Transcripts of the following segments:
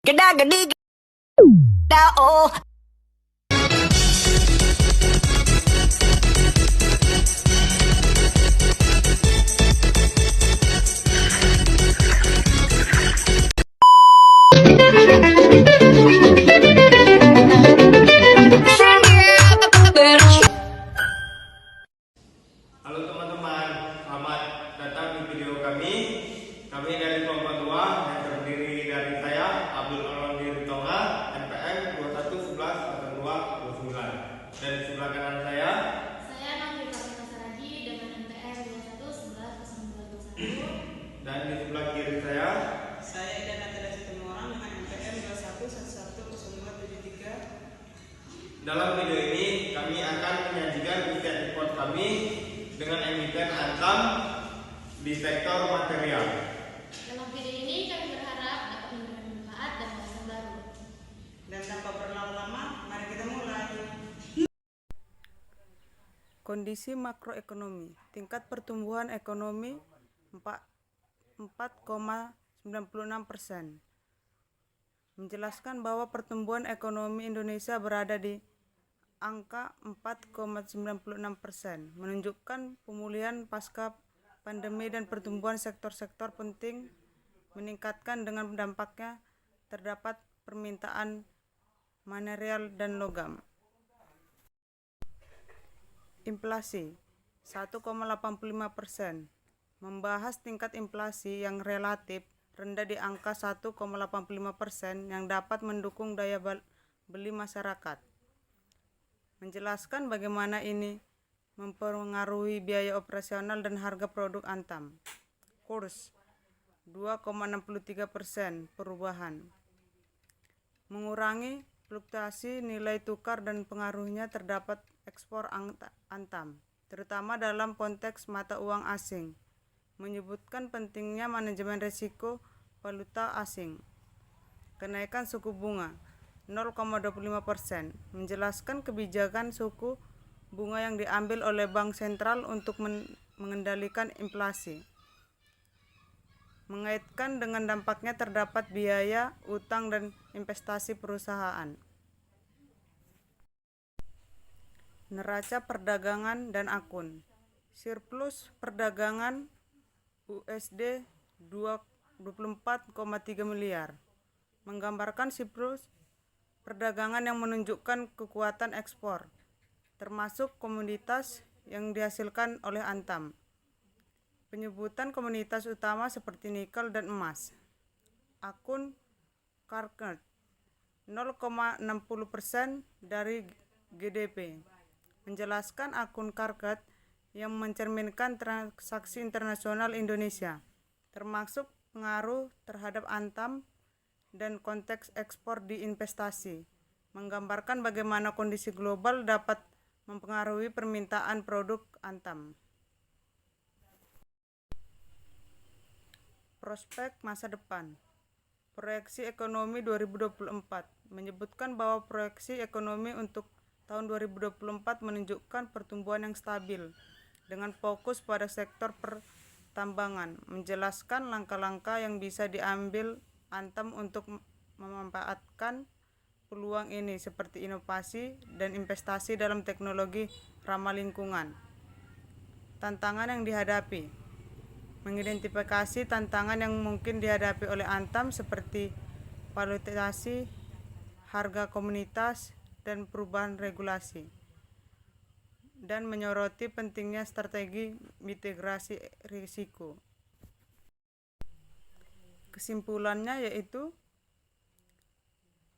Geda gedi geda oh. Halo teman-teman, selamat datang di video kami. Kami dari kelompok 2 yang terdiri dari saya, Abdul Alwandi Ritonga, NPM 21110229. Dan di sebelah kanan saya Nafri Fatina Saragi dengan NPM 21110221. dan di sebelah kiri saya. Saya dan Nathalia Situmorang dengan NPM 211173. Dalam video ini kami akan menyajikan riset report kami dengan emiten Antam di sektor material. Dalam video ini kami berharap dapat memberikan manfaat dan wawasan baru. Dan tanpa berlama-lama, mari kita mulai. Kondisi makroekonomi. Tingkat pertumbuhan ekonomi 4,96%. Menjelaskan bahwa pertumbuhan ekonomi Indonesia berada di angka 4,96%, menunjukkan pemulihan pasca pandemi dan pertumbuhan sektor-sektor penting meningkatkan dengan dampaknya terdapat permintaan mineral dan logam. Inflasi 1,85%, membahas tingkat inflasi yang relatif rendah di angka 1,85% yang dapat mendukung daya beli masyarakat. Menjelaskan bagaimana ini mempengaruhi biaya operasional dan harga produk Antam. Kurs 2,63% perubahan. Mengurangi fluktuasi nilai tukar dan pengaruhnya terdapat ekspor Antam, terutama dalam konteks mata uang asing. Menyebutkan pentingnya manajemen risiko valuta asing. Kenaikan suku bunga 0,25%, menjelaskan kebijakan suku bunga yang diambil oleh Bank Sentral untuk mengendalikan inflasi. Mengaitkan dengan dampaknya terdapat biaya, utang, dan investasi perusahaan. Neraca perdagangan dan akun. Surplus perdagangan USD 24,3 miliar. Menggambarkan surplus perdagangan yang menunjukkan kekuatan ekspor, termasuk komoditas yang dihasilkan oleh Antam. Penyebutan komoditas utama seperti nikel dan emas. Akun Carcat 0,60% dari GDP. Menjelaskan akun Carcat yang mencerminkan transaksi internasional Indonesia, termasuk pengaruh terhadap Antam dan konteks ekspor di investasi, menggambarkan bagaimana kondisi global dapat mempengaruhi permintaan produk Antam. Prospek masa depan. Proyeksi ekonomi 2024 menyebutkan bahwa proyeksi ekonomi untuk tahun 2024 menunjukkan pertumbuhan yang stabil dengan fokus pada sektor pertambangan. Menjelaskan langkah-langkah yang bisa diambil Antam untuk memanfaatkan peluang ini seperti inovasi dan investasi dalam teknologi ramah lingkungan. Tantangan yang dihadapi. Mengidentifikasi tantangan yang mungkin dihadapi oleh Antam seperti volatilasi harga komoditas dan perubahan regulasi. Dan menyoroti pentingnya strategi mitigasi risiko. Kesimpulannya yaitu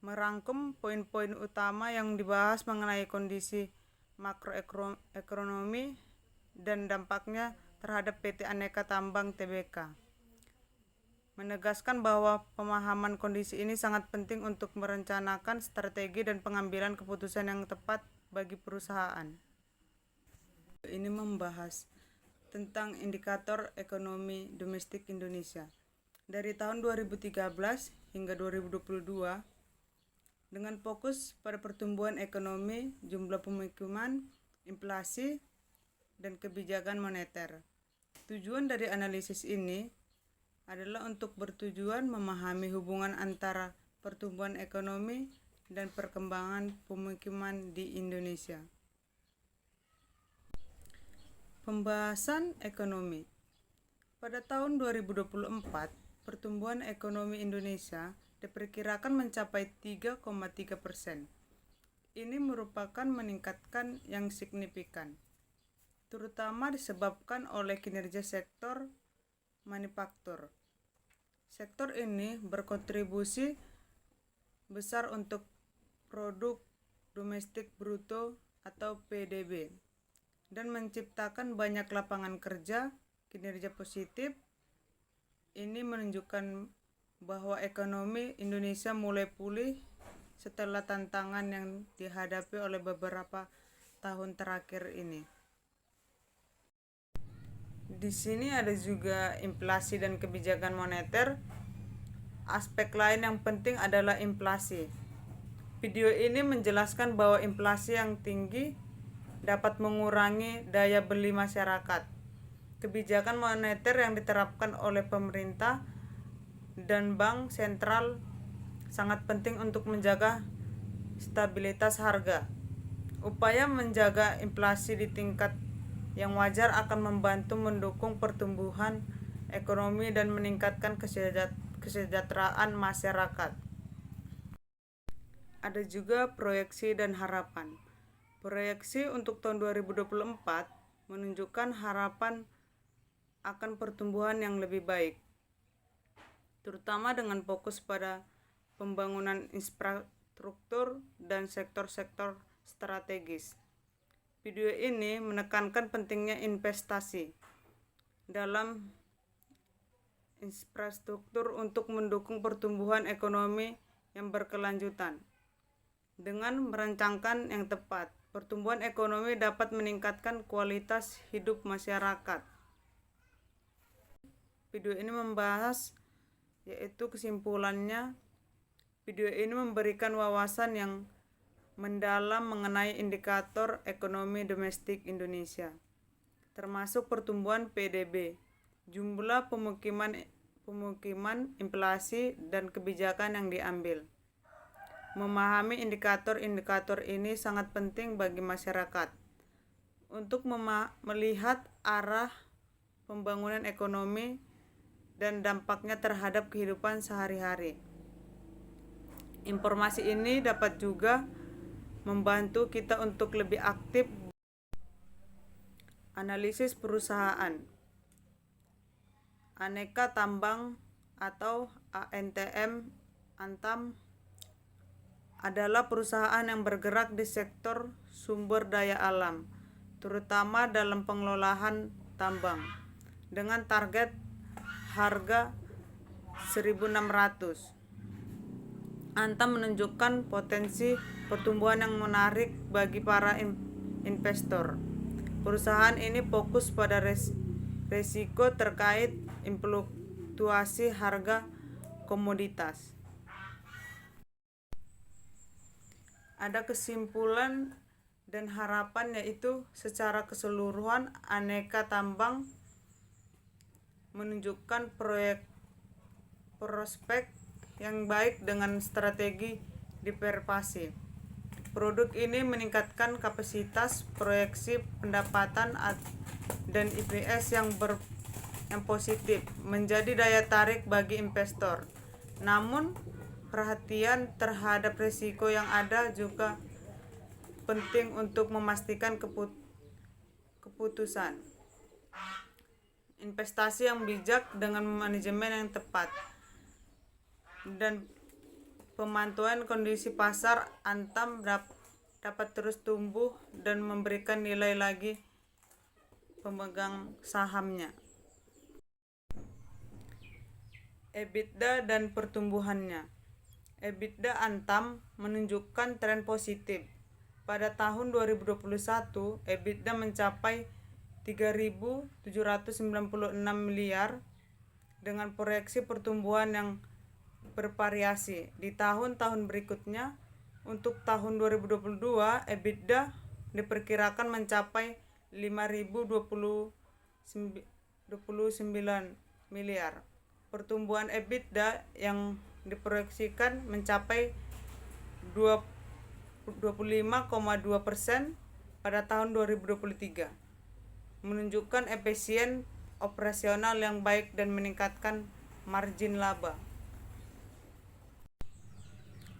merangkum poin-poin utama yang dibahas mengenai kondisi makroekonomi dan dampaknya terhadap PT Aneka Tambang Tbk. Menegaskan bahwa pemahaman kondisi ini sangat penting untuk merencanakan strategi dan pengambilan keputusan yang tepat bagi perusahaan. Ini membahas tentang indikator ekonomi domestik Indonesia. Dari tahun 2013 hingga 2022, dengan fokus pada pertumbuhan ekonomi, jumlah pemukiman, inflasi, dan kebijakan moneter. Tujuan dari analisis ini adalah untuk bertujuan memahami hubungan antara pertumbuhan ekonomi, dan perkembangan pemukiman di Indonesia. Pembahasan ekonomi. Pada tahun 2024, pertumbuhan ekonomi Indonesia diperkirakan mencapai 3,3%. Ini merupakan meningkatkan yang signifikan, terutama disebabkan oleh kinerja sektor manufaktur. Sektor ini berkontribusi besar untuk produk domestik bruto atau PDB dan menciptakan banyak lapangan kerja. Kinerja positif ini menunjukkan bahwa ekonomi Indonesia mulai pulih setelah tantangan yang dihadapi oleh beberapa tahun terakhir ini. Di sini ada juga inflasi dan kebijakan moneter. Aspek lain yang penting adalah inflasi. Video ini menjelaskan bahwa inflasi yang tinggi dapat mengurangi daya beli masyarakat. Kebijakan moneter yang diterapkan oleh pemerintah dan bank sentral sangat penting untuk menjaga stabilitas harga. Upaya menjaga inflasi di tingkat yang wajar akan membantu mendukung pertumbuhan ekonomi dan meningkatkan kesejahteraan masyarakat. Ada juga proyeksi dan harapan. Proyeksi untuk tahun 2024 menunjukkan harapan akan pertumbuhan yang lebih baik, terutama dengan fokus pada pembangunan infrastruktur dan sektor-sektor strategis. Video ini menekankan pentingnya investasi dalam infrastruktur untuk mendukung pertumbuhan ekonomi yang berkelanjutan. Dengan merancangkan yang tepat, pertumbuhan ekonomi dapat meningkatkan kualitas hidup masyarakat. Video ini membahas, yaitu kesimpulannya, video ini memberikan wawasan yang mendalam mengenai indikator ekonomi domestik Indonesia, termasuk pertumbuhan PDB, jumlah pemukiman, inflasi, dan kebijakan yang diambil. Memahami indikator-indikator ini sangat penting bagi masyarakat untuk melihat arah pembangunan ekonomi dan dampaknya terhadap kehidupan sehari-hari. Informasi ini dapat juga membantu kita untuk lebih aktif analisis perusahaan. Aneka Tambang atau Antam adalah perusahaan yang bergerak di sektor sumber daya alam, terutama dalam pengelolaan tambang, dengan target harga 1.600. Antam menunjukkan potensi pertumbuhan yang menarik bagi para investor. Perusahaan ini fokus pada risiko terkait fluktuasi harga komoditas. Ada kesimpulan dan harapan, yaitu secara keseluruhan Aneka Tambang menunjukkan prospek yang baik dengan strategi diversifikasi. Produk ini meningkatkan kapasitas proyeksi pendapatan dan EPS yang positif, menjadi daya tarik bagi investor. Namun, perhatian terhadap risiko yang ada juga penting untuk memastikan keputusan investasi yang bijak dengan manajemen yang tepat dan pemantauan kondisi pasar. Antam dapat terus tumbuh dan memberikan nilai lagi pemegang sahamnya. EBITDA dan pertumbuhannya. EBITDA Antam menunjukkan tren positif. Pada tahun 2021, EBITDA mencapai 3.796 miliar dengan proyeksi pertumbuhan yang bervariasi. Di tahun-tahun berikutnya, untuk tahun 2022, EBITDA diperkirakan mencapai 5.029 miliar. Pertumbuhan EBITDA yang diproyeksikan mencapai 25,2% pada tahun 2023, menunjukkan efisien operasional yang baik dan meningkatkan margin laba.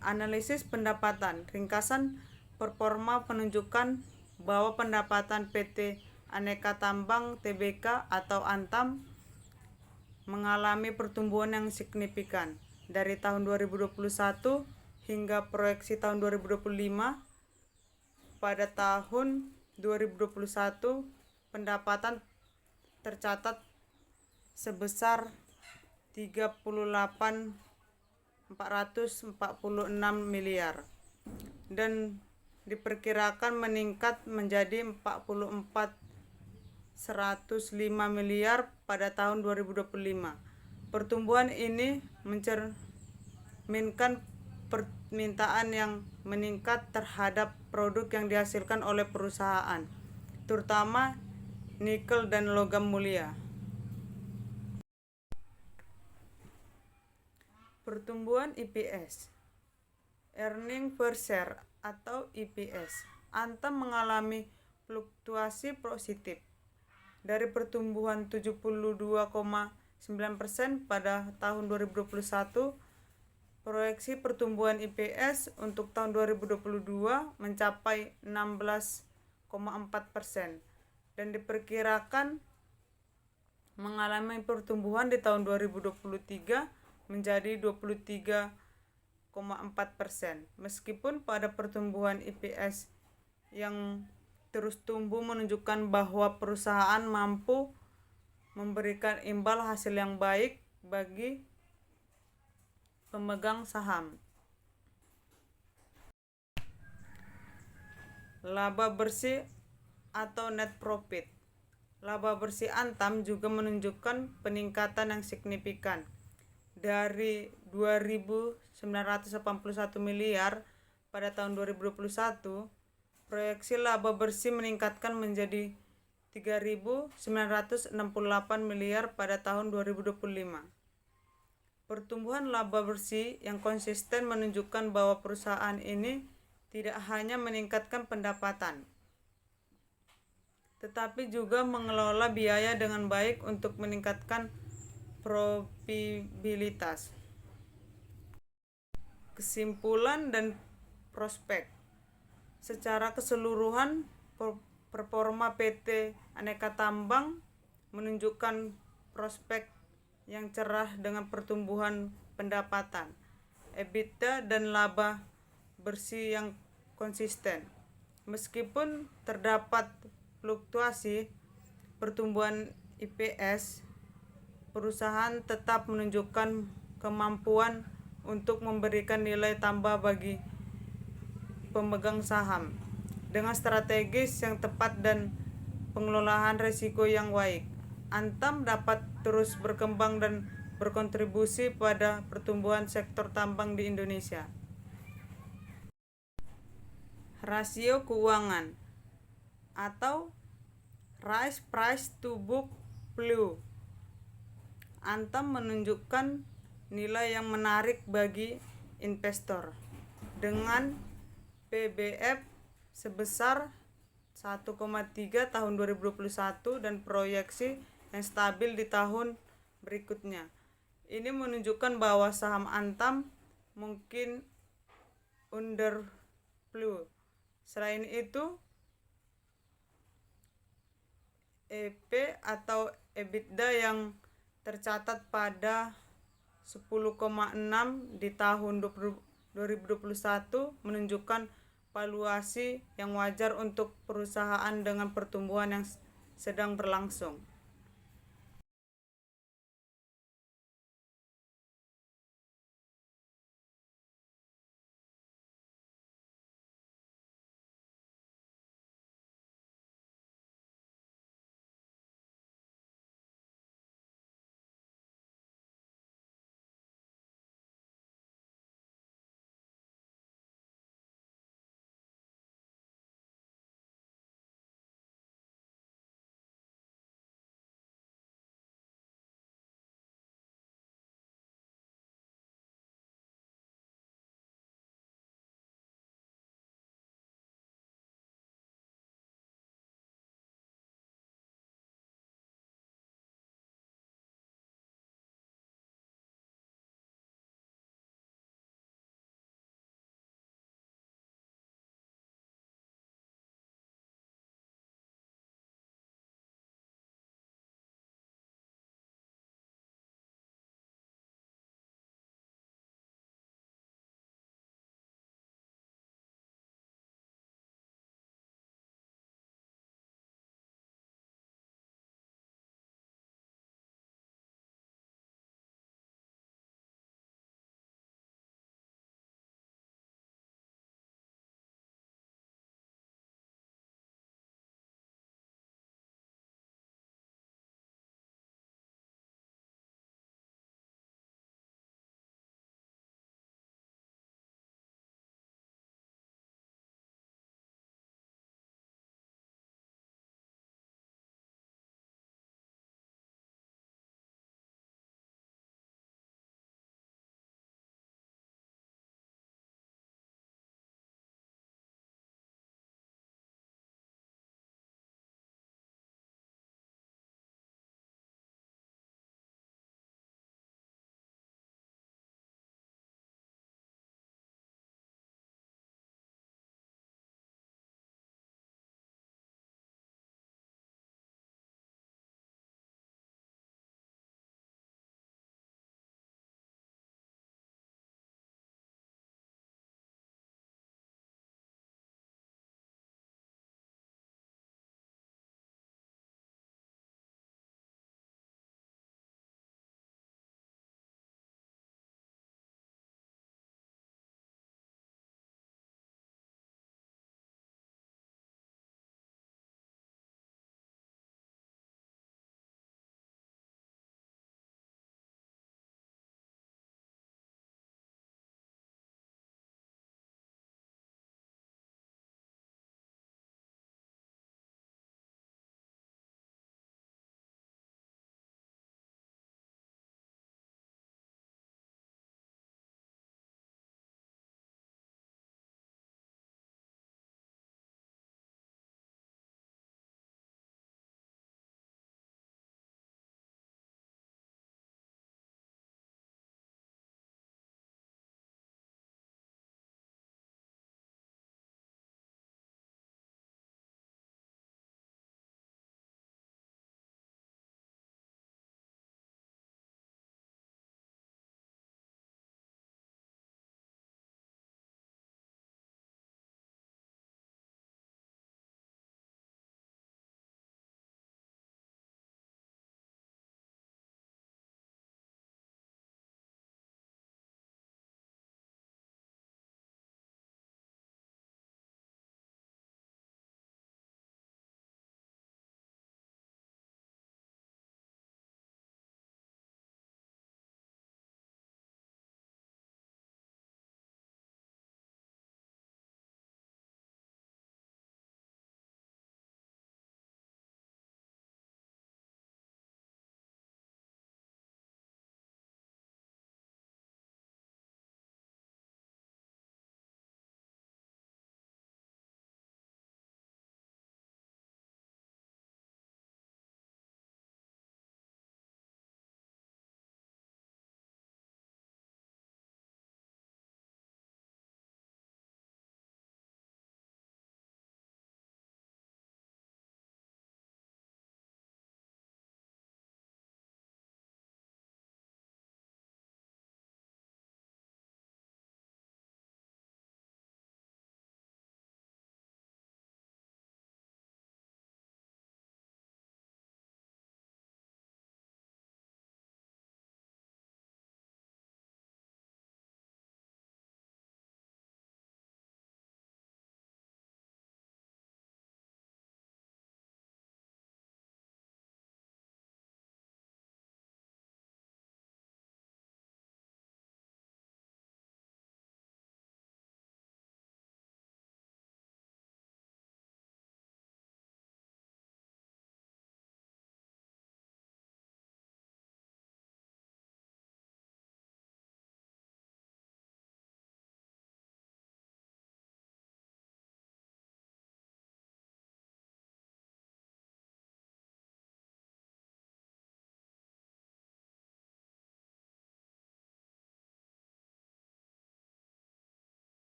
Analisis pendapatan. Ringkasan performa menunjukkan bahwa pendapatan PT Aneka Tambang Tbk atau Antam mengalami pertumbuhan yang signifikan dari tahun 2021 hingga proyeksi tahun 2025. Pada tahun 2021, pendapatan tercatat sebesar 38.446 miliar dan diperkirakan meningkat menjadi 44.105 miliar pada tahun 2025. Pertumbuhan ini mencerminkan permintaan yang meningkat terhadap produk yang dihasilkan oleh perusahaan, terutama nikel dan logam mulia. Pertumbuhan EPS, earning per share atau EPS. Antam mengalami fluktuasi positif dari pertumbuhan 72,9% pada tahun 2021. Proyeksi pertumbuhan EPS untuk tahun 2022 mencapai 16,4% dan diperkirakan mengalami pertumbuhan di tahun 2023 menjadi 23,4%. Meskipun pada pertumbuhan EPS yang terus tumbuh menunjukkan bahwa perusahaan mampu memberikan imbal hasil yang baik bagi pemegang saham. Laba bersih atau net profit. Laba bersih Antam juga menunjukkan peningkatan yang signifikan dari 2.981 miliar pada tahun 2021. Proyeksi laba bersih meningkatkan menjadi 3.968 miliar pada tahun 2025. Pertumbuhan laba bersih yang konsisten menunjukkan bahwa perusahaan ini tidak hanya meningkatkan pendapatan, tetapi juga mengelola biaya dengan baik untuk meningkatkan profitabilitas. Kesimpulan dan prospek. Secara keseluruhan, performa PT Aneka Tambang menunjukkan prospek yang cerah dengan pertumbuhan pendapatan, EBITDA dan laba bersih yang konsisten. Meskipun terdapat fluktuasi pertumbuhan EPS, perusahaan tetap menunjukkan kemampuan untuk memberikan nilai tambah bagi pemegang saham dengan strategis yang tepat dan pengelolaan risiko yang baik. Antam dapat terus berkembang dan berkontribusi pada pertumbuhan sektor tambang di Indonesia. Rasio keuangan atau price to book value. Antam menunjukkan nilai yang menarik bagi investor dengan PBF sebesar 1,3 tahun 2021 dan proyeksi yang stabil di tahun berikutnya. Ini menunjukkan bahwa saham Antam mungkin undervalue. Selain itu, EP atau EBITDA yang tercatat pada 10,6 di tahun 2021 menunjukkan valuasi yang wajar untuk perusahaan dengan pertumbuhan yang sedang berlangsung.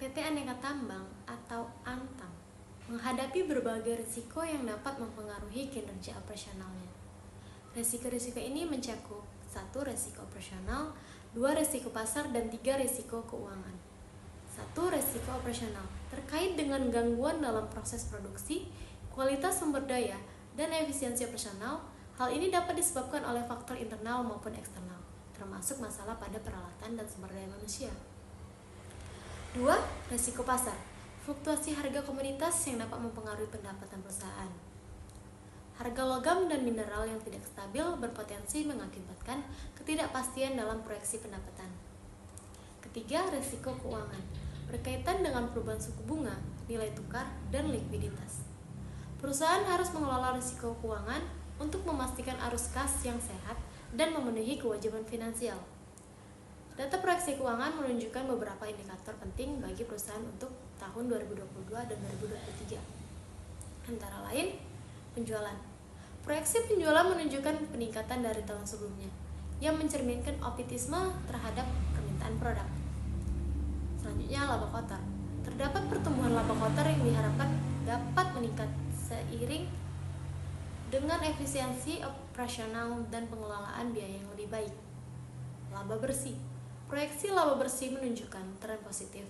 PT Aneka Tambang atau Antam menghadapi berbagai risiko yang dapat mempengaruhi kinerja operasionalnya. Risiko-risiko ini mencakup 1. Risiko operasional, 2. Risiko pasar, dan 3. Risiko keuangan. 1. Risiko operasional terkait dengan gangguan dalam proses produksi, kualitas sumber daya, dan efisiensi operasional. Hal ini dapat disebabkan oleh faktor internal maupun eksternal, termasuk masalah pada peralatan dan sumber daya manusia. 2. Risiko pasar, fluktuasi harga komoditas yang dapat mempengaruhi pendapatan perusahaan. Harga logam dan mineral yang tidak stabil berpotensi mengakibatkan ketidakpastian dalam proyeksi pendapatan. Ketiga, risiko keuangan, berkaitan dengan perubahan suku bunga, nilai tukar, dan likuiditas. Perusahaan harus mengelola risiko keuangan untuk memastikan arus kas yang sehat dan memenuhi kewajiban finansial. Data proyeksi keuangan menunjukkan beberapa indikator penting bagi perusahaan untuk tahun 2022 dan 2023. Antara lain, penjualan. Proyeksi penjualan menunjukkan peningkatan dari tahun sebelumnya, yang mencerminkan optimisme terhadap permintaan produk. Selanjutnya, laba kotor. Terdapat pertumbuhan laba kotor yang diharapkan dapat meningkat seiring dengan efisiensi operasional dan pengelolaan biaya yang lebih baik. Laba bersih. Proyeksi laba bersih menunjukkan tren positif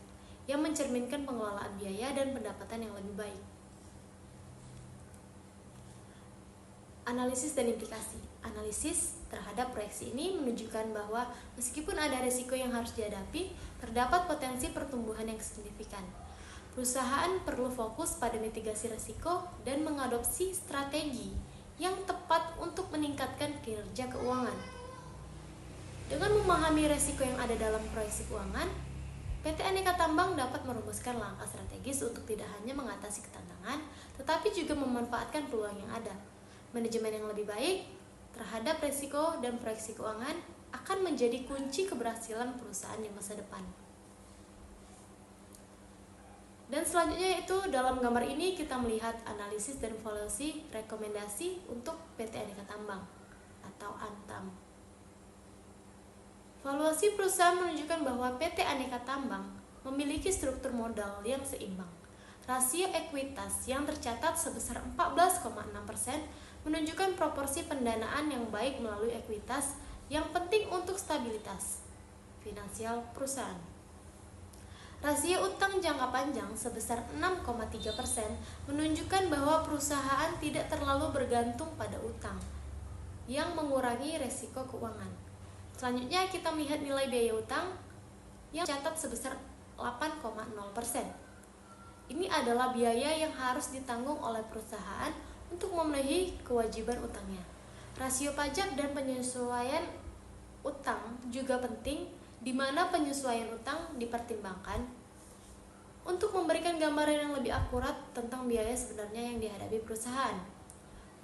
yang mencerminkan pengelolaan biaya dan pendapatan yang lebih baik. Analisis dan implikasi. Analisis terhadap proyeksi ini menunjukkan bahwa meskipun ada risiko yang harus dihadapi, terdapat potensi pertumbuhan yang signifikan. Perusahaan perlu fokus pada mitigasi risiko dan mengadopsi strategi yang tepat untuk meningkatkan kinerja keuangan. Dengan memahami risiko yang ada dalam proyeksi keuangan, PT Aneka Tambang dapat merumuskan langkah strategis untuk tidak hanya mengatasi ketantangan, tetapi juga memanfaatkan peluang yang ada. Manajemen yang lebih baik terhadap risiko dan proyeksi keuangan akan menjadi kunci keberhasilan perusahaan di masa depan. Dan selanjutnya itu dalam gambar ini kita melihat analisis dan valuasi rekomendasi untuk PT Aneka Tambang atau Antam. Valuasi perusahaan menunjukkan bahwa PT Aneka Tambang memiliki struktur modal yang seimbang. Rasio ekuitas yang tercatat sebesar 14,6% menunjukkan proporsi pendanaan yang baik melalui ekuitas yang penting untuk stabilitas finansial perusahaan. Rasio utang jangka panjang sebesar 6,3% menunjukkan bahwa perusahaan tidak terlalu bergantung pada utang yang mengurangi resiko keuangan. Selanjutnya kita melihat nilai biaya utang yang tercatat sebesar 8,0%. Ini adalah biaya yang harus ditanggung oleh perusahaan untuk memenuhi kewajiban utangnya. Rasio pajak dan penyesuaian utang juga penting, di mana penyesuaian utang dipertimbangkan untuk memberikan gambaran yang lebih akurat tentang biaya sebenarnya yang dihadapi perusahaan.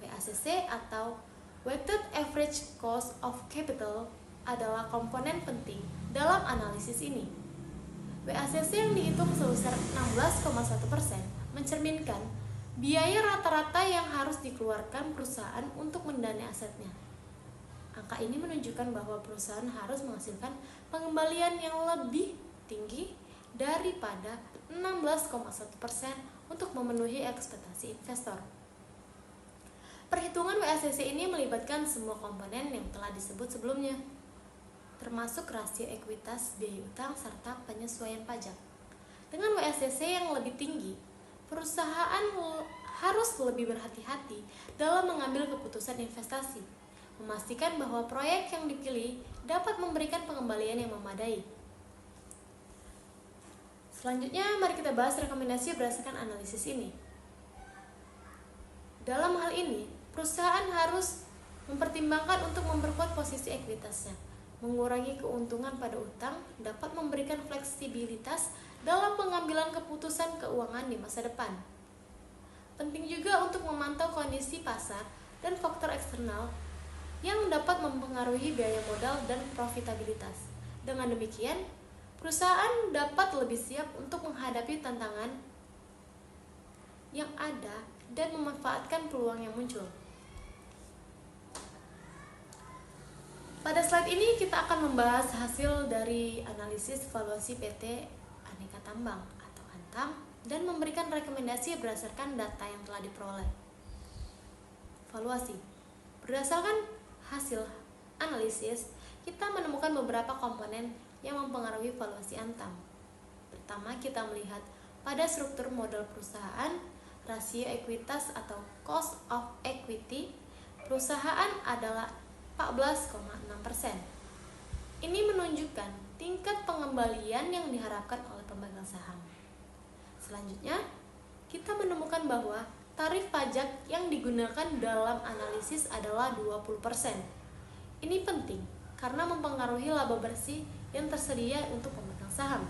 WACC atau Weighted Average Cost of Capital adalah komponen penting dalam analisis ini. WACC yang dihitung sebesar 16,1% mencerminkan biaya rata-rata yang harus dikeluarkan perusahaan untuk mendanai asetnya. Angka ini menunjukkan bahwa perusahaan harus menghasilkan pengembalian yang lebih tinggi daripada 16,1% untuk memenuhi ekspektasi investor. Perhitungan WACC ini melibatkan semua komponen yang telah disebut sebelumnya, termasuk rasio ekuitas, biaya utang, serta penyesuaian pajak. Dengan WACC yang lebih tinggi, perusahaan harus lebih berhati-hati dalam mengambil keputusan investasi, memastikan bahwa proyek yang dipilih dapat memberikan pengembalian yang memadai. Selanjutnya, mari kita bahas rekomendasi berdasarkan analisis ini. Dalam hal ini, perusahaan harus mempertimbangkan untuk memperkuat posisi ekuitasnya. Mengurangi keuntungan pada utang dapat memberikan fleksibilitas dalam pengambilan keputusan keuangan di masa depan. Penting juga untuk memantau kondisi pasar dan faktor eksternal yang dapat mempengaruhi biaya modal dan profitabilitas. Dengan demikian, perusahaan dapat lebih siap untuk menghadapi tantangan yang ada dan memanfaatkan peluang yang muncul. Pada slide ini kita akan membahas hasil dari analisis valuasi PT Aneka Tambang Antam dan memberikan rekomendasi berdasarkan data yang telah diperoleh. Valuasi. Berdasarkan hasil analisis, kita menemukan beberapa komponen yang mempengaruhi valuasi Antam. Pertama, kita melihat pada struktur modal perusahaan, rasio ekuitas atau cost of equity perusahaan adalah 14,6%. Ini menunjukkan tingkat pengembalian yang diharapkan oleh pemegang saham. Selanjutnya, kita menemukan bahwa tarif pajak yang digunakan dalam analisis adalah 20%. Ini penting karena mempengaruhi laba bersih yang tersedia untuk pemegang saham.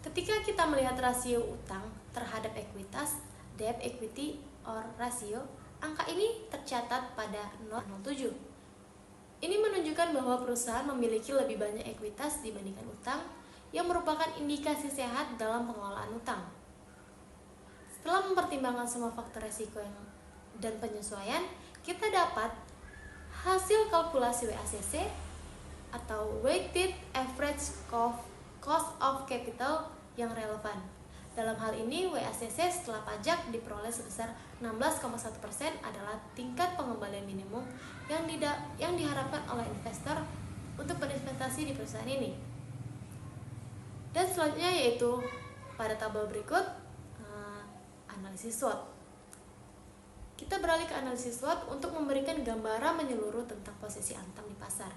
Ketika kita melihat rasio utang terhadap ekuitas, debt equity or ratio, angka ini tercatat pada 0,07. Ini menunjukkan bahwa perusahaan memiliki lebih banyak ekuitas dibandingkan utang, yang merupakan indikasi sehat dalam pengelolaan utang. Setelah mempertimbangkan semua faktor resiko dan penyesuaian, kita dapat hasil kalkulasi WACC atau Weighted Average Cost of Capital yang relevan. Dalam hal ini, WACC setelah pajak diperoleh sebesar 16,1% adalah tingkat pengembalian minimum yang diharapkan oleh investor untuk berinvestasi di perusahaan ini. Dan selanjutnya yaitu pada tabel berikut, analisis SWOT. Kita beralih ke analisis SWOT untuk memberikan gambaran menyeluruh tentang posisi Antam di pasar.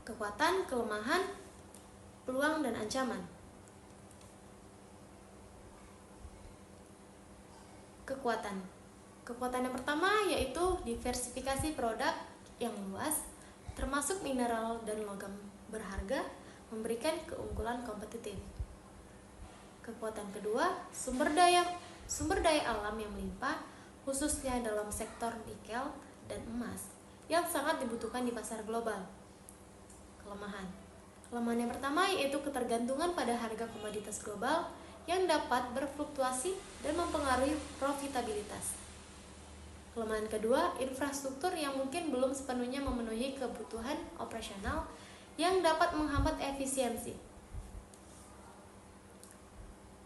Kekuatan, kelemahan, peluang, dan ancaman. Kekuatan yang pertama yaitu diversifikasi produk yang luas, termasuk mineral dan logam berharga, memberikan keunggulan kompetitif. Kekuatan kedua, sumber daya alam yang melimpah, khususnya dalam sektor nikel dan emas, yang sangat dibutuhkan di pasar global. Kelemahan yang pertama yaitu ketergantungan pada harga komoditas global yang dapat berfluktuasi dan mempengaruhi profitabilitas. Kelemahan kedua, infrastruktur yang mungkin belum sepenuhnya memenuhi kebutuhan operasional yang dapat menghambat efisiensi.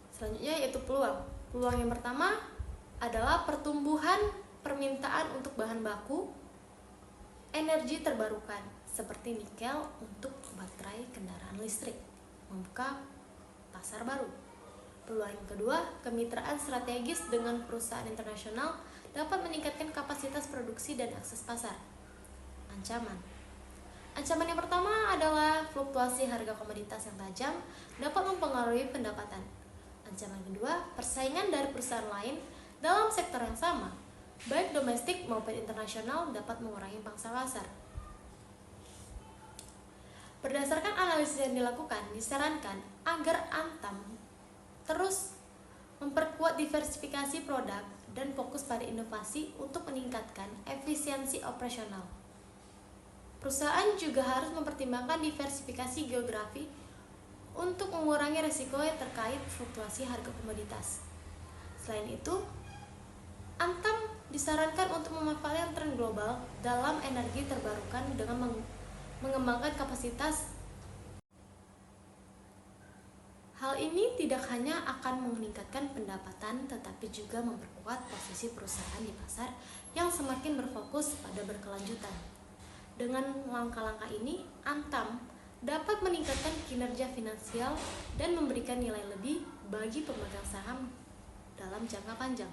Selanjutnya yaitu peluang. Peluang yang pertama adalah pertumbuhan permintaan untuk bahan baku energi terbarukan seperti nikel untuk baterai kendaraan listrik, membuka pasar baru. Peluang yang kedua, kemitraan strategis dengan perusahaan internasional dapat meningkatkan kapasitas produksi dan akses pasar. Ancaman yang pertama adalah fluktuasi harga komoditas yang tajam dapat mempengaruhi pendapatan. Ancaman kedua, persaingan dari perusahaan lain dalam sektor yang sama, baik domestik maupun internasional, dapat mengurangi pangsa pasar. Berdasarkan analisis yang dilakukan, disarankan agar Antam terus memperkuat diversifikasi produk dan fokus pada inovasi untuk meningkatkan efisiensi operasional. Perusahaan juga harus mempertimbangkan diversifikasi geografi untuk mengurangi risiko yang terkait fluktuasi harga komoditas. Selain itu, Antam disarankan untuk memanfaatkan tren global dalam energi terbarukan dengan mengembangkan kapasitas. Hal ini tidak hanya akan meningkatkan pendapatan, tetapi juga memperkuat posisi perusahaan di pasar yang semakin berfokus pada berkelanjutan. Dengan langkah-langkah ini, Antam dapat meningkatkan kinerja finansial dan memberikan nilai lebih bagi pemegang saham dalam jangka panjang.